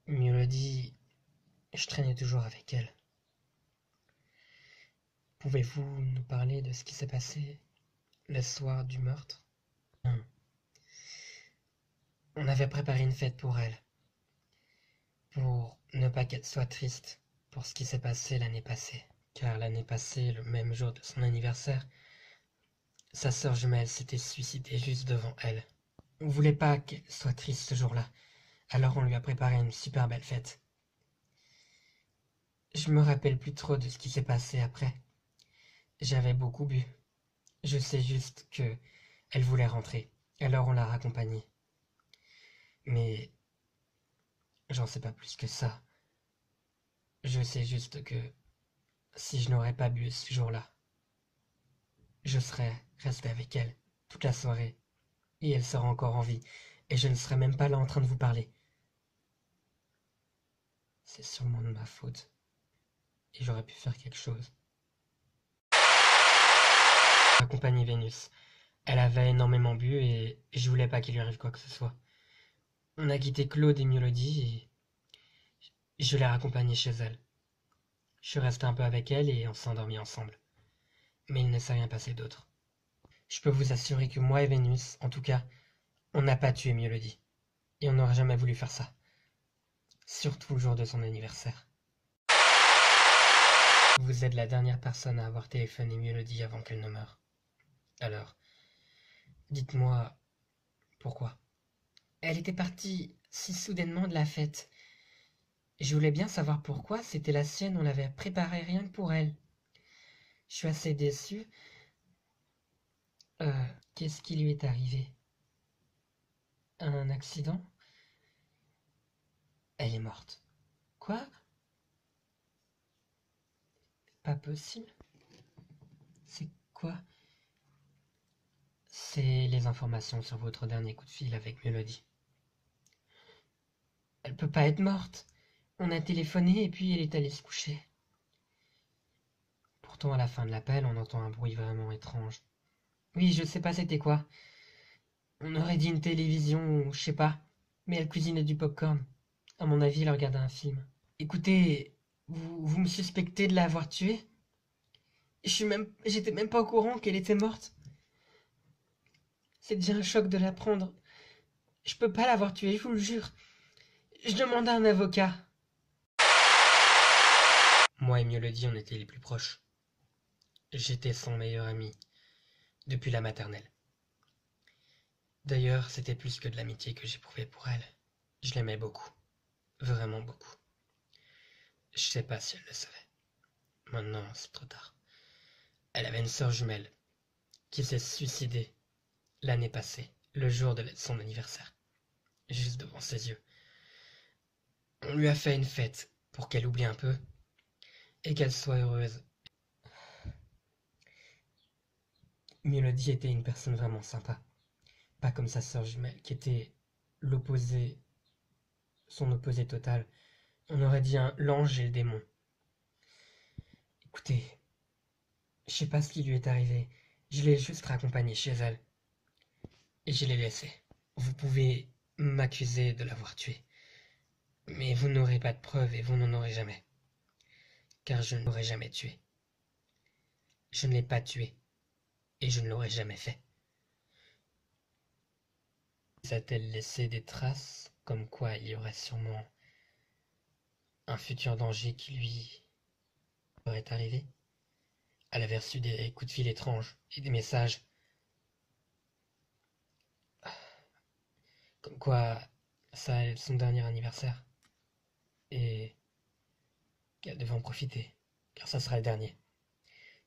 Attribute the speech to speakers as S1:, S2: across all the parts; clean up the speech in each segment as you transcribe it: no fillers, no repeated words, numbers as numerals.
S1: Mélodie, je traînais toujours avec elle. Pouvez-vous nous parler de ce qui s'est passé le soir du meurtre? On avait préparé une fête pour elle, pour ne pas qu'elle soit triste pour ce qui s'est passé l'année passée. Car l'année passée, le même jour de son anniversaire, sa sœur jumelle s'était suicidée juste devant elle. On voulait pas qu'elle soit triste ce jour-là, alors on lui a préparé une super belle fête. Je me rappelle plus trop de ce qui s'est passé après. J'avais beaucoup bu. Je sais juste que elle voulait rentrer, alors on l'a raccompagnée. Mais j'en sais pas plus que ça. Je sais juste que si je n'aurais pas bu ce jour-là, je serais resté avec elle toute la soirée, et elle serait encore en vie, et je ne serais même pas là en train de vous parler. C'est sûrement de ma faute, et j'aurais pu faire quelque chose. Accompagner Vénus. Elle avait énormément bu et je voulais pas qu'il lui arrive quoi que ce soit. On a quitté Claude et Mélodie et je l'ai raccompagnée chez elle. Je suis resté un peu avec elle et on s'est endormis ensemble. Mais il ne s'est rien passé d'autre. Je peux vous assurer que moi et Vénus, en tout cas, on n'a pas tué Mélodie. Et on n'aurait jamais voulu faire ça. Surtout le jour de son anniversaire. Vous êtes la dernière personne à avoir téléphoné Mélodie avant qu'elle ne meure. Alors, dites-moi pourquoi. Elle était partie si soudainement de la fête. Je voulais bien savoir pourquoi, c'était la sienne, on l'avait préparée rien que pour elle. Je suis assez déçu. Euh, Qu'est-ce qui lui est arrivé? Un accident? Elle est morte. Quoi? Pas possible. C'est quoi? C'est les informations sur votre dernier coup de fil avec Mélodie. Elle peut pas être morte. On a téléphoné et puis elle est allée se coucher. Pourtant, à la fin de l'appel, on entend un bruit vraiment étrange. Oui, je sais pas c'était quoi. On aurait dit une télévision ou je sais pas. Mais elle cuisinait du popcorn. À mon avis, elle regardait un film. Écoutez, vous me suspectez de l'avoir tuée? J'étais même pas au courant qu'elle était morte. C'est déjà un choc de l'apprendre. Je peux pas l'avoir tuée, je vous le jure. Je demande à un avocat. Moi et Mélodie, on était les plus proches. J'étais son meilleur ami, depuis la maternelle. D'ailleurs, c'était plus que de l'amitié que j'éprouvais pour elle. Je l'aimais beaucoup. Vraiment beaucoup. Je sais pas si elle le savait. Maintenant, c'est trop tard. Elle avait une sœur jumelle qui s'est suicidée l'année passée, le jour de son anniversaire, juste devant ses yeux. On lui a fait une fête pour qu'elle oublie un peu et qu'elle soit heureuse. Mélodie était une personne vraiment sympa, pas comme sa sœur jumelle qui était l'opposé, son opposé total. On aurait dit l'ange et le démon. Écoutez, je sais pas ce qui lui est arrivé. Je l'ai juste raccompagnée chez elle et je l'ai laissée. Vous pouvez m'accuser de l'avoir tuée, mais vous n'aurez pas de preuves et vous n'en aurez jamais, car je ne l'aurais jamais tuée. Je ne l'ai pas tuée et je ne l'aurais jamais fait. A-t-elle laissé des traces, comme quoi il y aurait sûrement un futur danger qui lui aurait arrivé? Elle avait reçu des coups de fil étranges et des messages, comme quoi ça allait être son dernier anniversaire et qu'elle devait en profiter, car ça sera le dernier.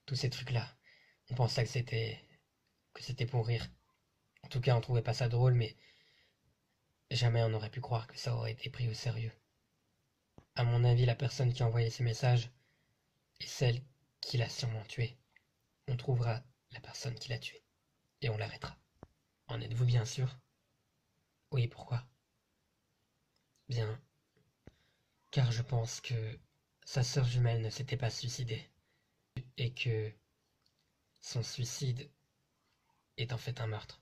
S1: Tous ces trucs-là, on pensait que c'était pour rire. En tout cas, on trouvait pas ça drôle, mais jamais on aurait pu croire que ça aurait été pris au sérieux. À mon avis, la personne qui a envoyé ces messages est celle qui l'a sûrement tué. On trouvera la personne qui l'a tué et on l'arrêtera. En êtes-vous bien sûr? Oui, pourquoi? Bien, car je pense que sa sœur jumelle ne s'était pas suicidée et que son suicide est en fait un meurtre.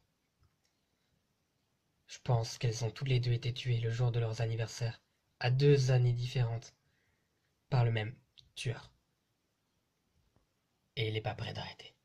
S1: Je pense qu'elles ont toutes les deux été tuées le jour de leurs anniversaires à 2 années différentes par le même tueur. Et il n'est pas prêt d'arrêter.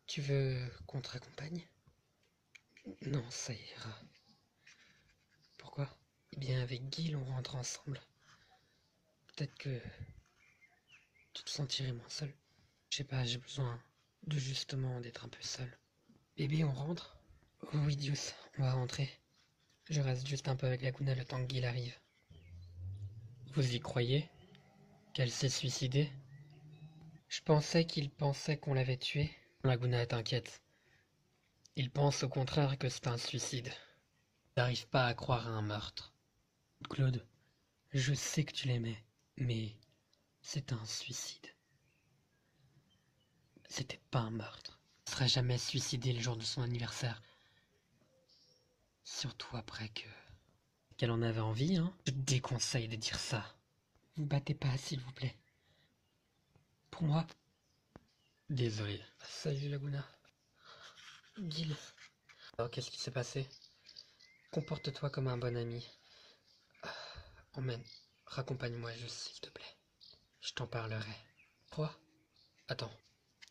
S1: Tu veux qu'on te raccompagne? Non, ça ira. Pourquoi? Eh bien, avec Gil, on rentre ensemble. Peut-être que tu te sentirais moins seul. Je sais pas, j'ai besoin de justement d'être un peu seul. Bébé, on rentre? Oui, Dios, on va rentrer. Je reste juste un peu avec Laguna le temps que Gil arrive. Vous y croyez? Qu'elle s'est suicidée? Je pensais qu'il pensait qu'on l'avait tuée. Laguna est inquiète. Il pense au contraire que c'est un suicide. Il n'arrive pas à croire à un meurtre. Claude, je sais que tu l'aimais, mais c'est un suicide. C'était pas un meurtre. Elle ne serait jamais suicidée le jour de son anniversaire. Surtout après qu'elle en avait envie, hein. Je te déconseille de dire ça. Vous battez pas, s'il vous plaît. Pour moi. Désolé. Salut Laguna. Gil. Alors, qu'est-ce qui s'est passé? Comporte-toi comme un bon ami. Emmène. Raccompagne-moi juste, s'il te plaît. Je t'en parlerai. Quoi? Attends.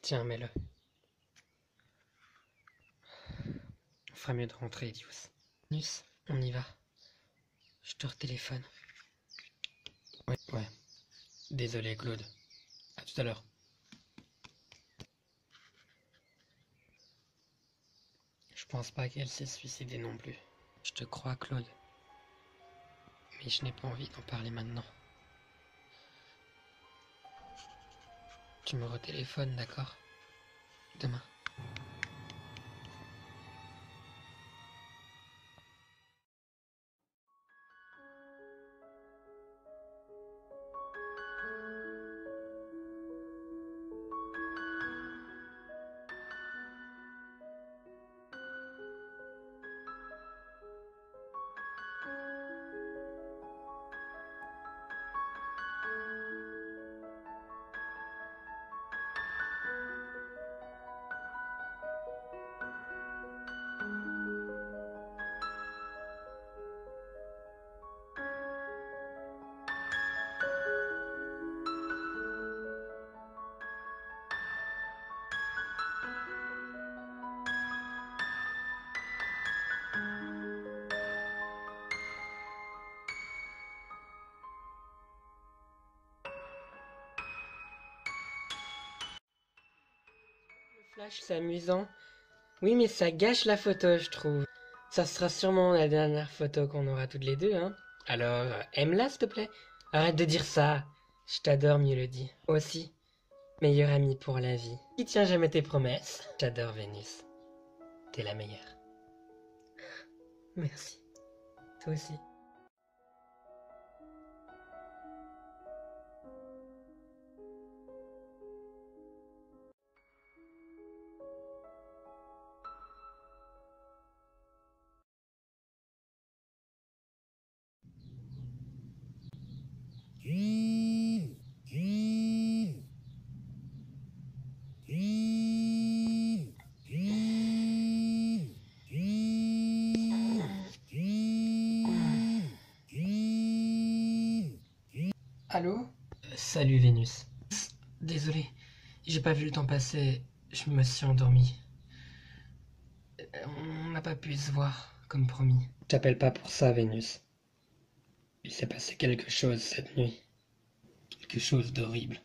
S1: Tiens, mets-le. On fera mieux de rentrer, Dios. Nus, on y va. Je te retéléphone. Ouais. Désolé, Claude. À tout à l'heure. Je pense pas qu'elle s'est suicidée non plus. Je te crois, Claude. Mais je n'ai pas envie d'en parler maintenant. Tu me retéléphones, d'accord? Demain. Flash, c'est amusant. Oui, mais ça gâche la photo, je trouve. Ça sera sûrement la dernière photo qu'on aura toutes les deux, hein. Alors, aime-la, s'il te plaît. Arrête de dire ça. Je t'adore, Mélodie. Aussi, meilleure amie pour la vie. Qui tient jamais tes promesses. J'adore Vénus. T'es la meilleure. Merci. Toi aussi. Allô? Salut Vénus. Désolé, j'ai pas vu le temps passer, je me suis endormi. On n'a pas pu se voir, comme promis. Je t'appelle pas pour ça, Vénus. Il s'est passé quelque chose cette nuit. Quelque chose d'horrible.